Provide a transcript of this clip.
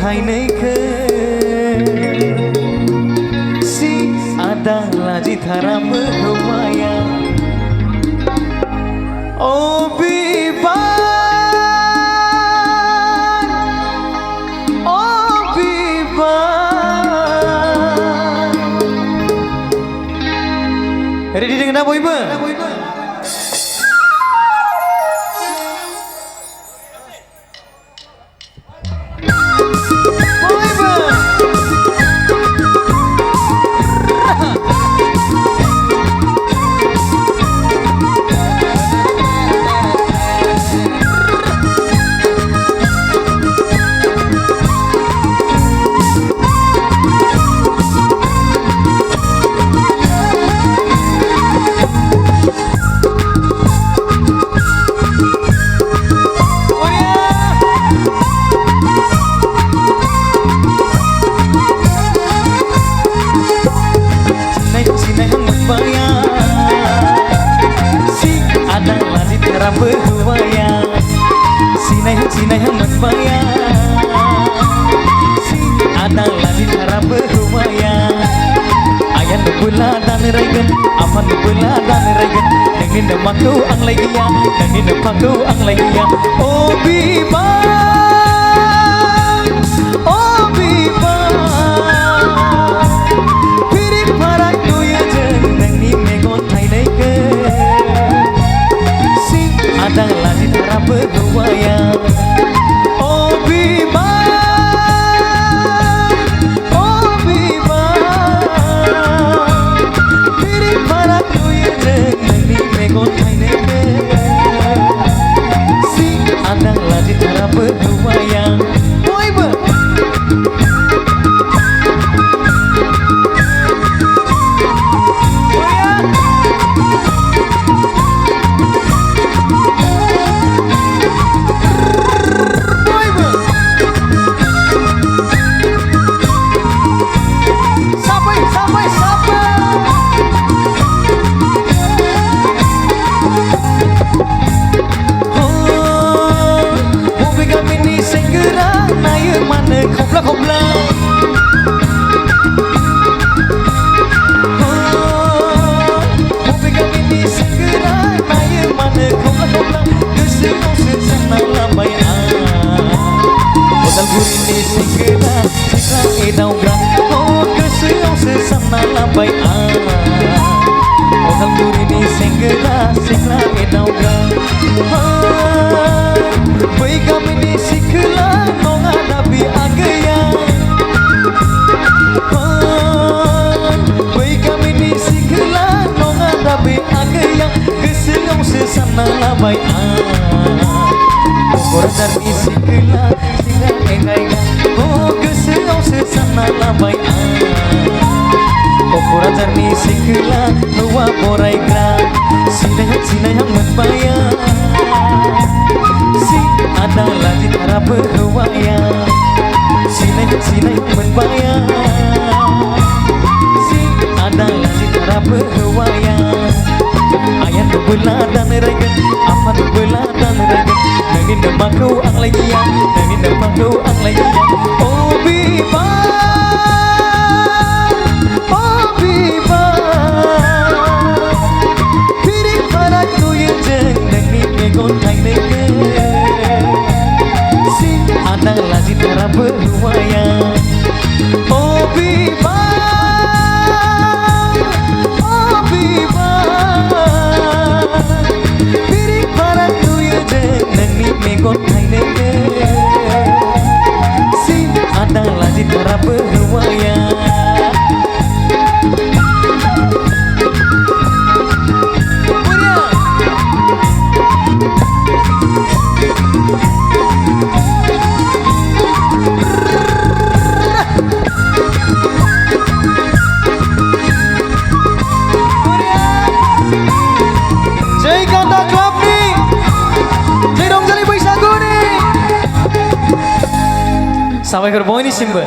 थाइनैखो si adalah ditaramu hawaya oh biban ready dengan apa ibu? Berhuaya sinai yang membayang si adalah di cara berhuaya ayat nubula dan regen apa nubula dan regen dengan namaku ang lagiya dengan namaku ang lagiya oh biban pirik parak nuya jeng nangni megon thainaike adalah di cara berhuaya oh biban diri para kuya jeng nangni megon thainaike si adalah di cara berhuaya boy be kopla pegang ini segera naya mana kopla kesenong sesana lambai modal ini segera kita edau gang oh kesenong sesana lambai modal ini segera kita edau gang pegang ini segera nonga nabi agaya keselong sesana labai Bordar isi kela singa engai oh keselong sesana labai Bordar isi kela nuwa borai gra sinai yang membayang si adalah di cara berhuaya sinai yang membayang si adalah di cara berhuaya ayat nubula dan regen apa nubula dan regen nangin namaku ang lagiya nangin namaku ang lagiya oh biban pirik para kuya jeng nangin megon thainaike si adalah di cara berhuaya oh biban pirik para kuya jeng nangni megon thainaike si adalah di cara berhuaya sampai ke bawah ini Simba.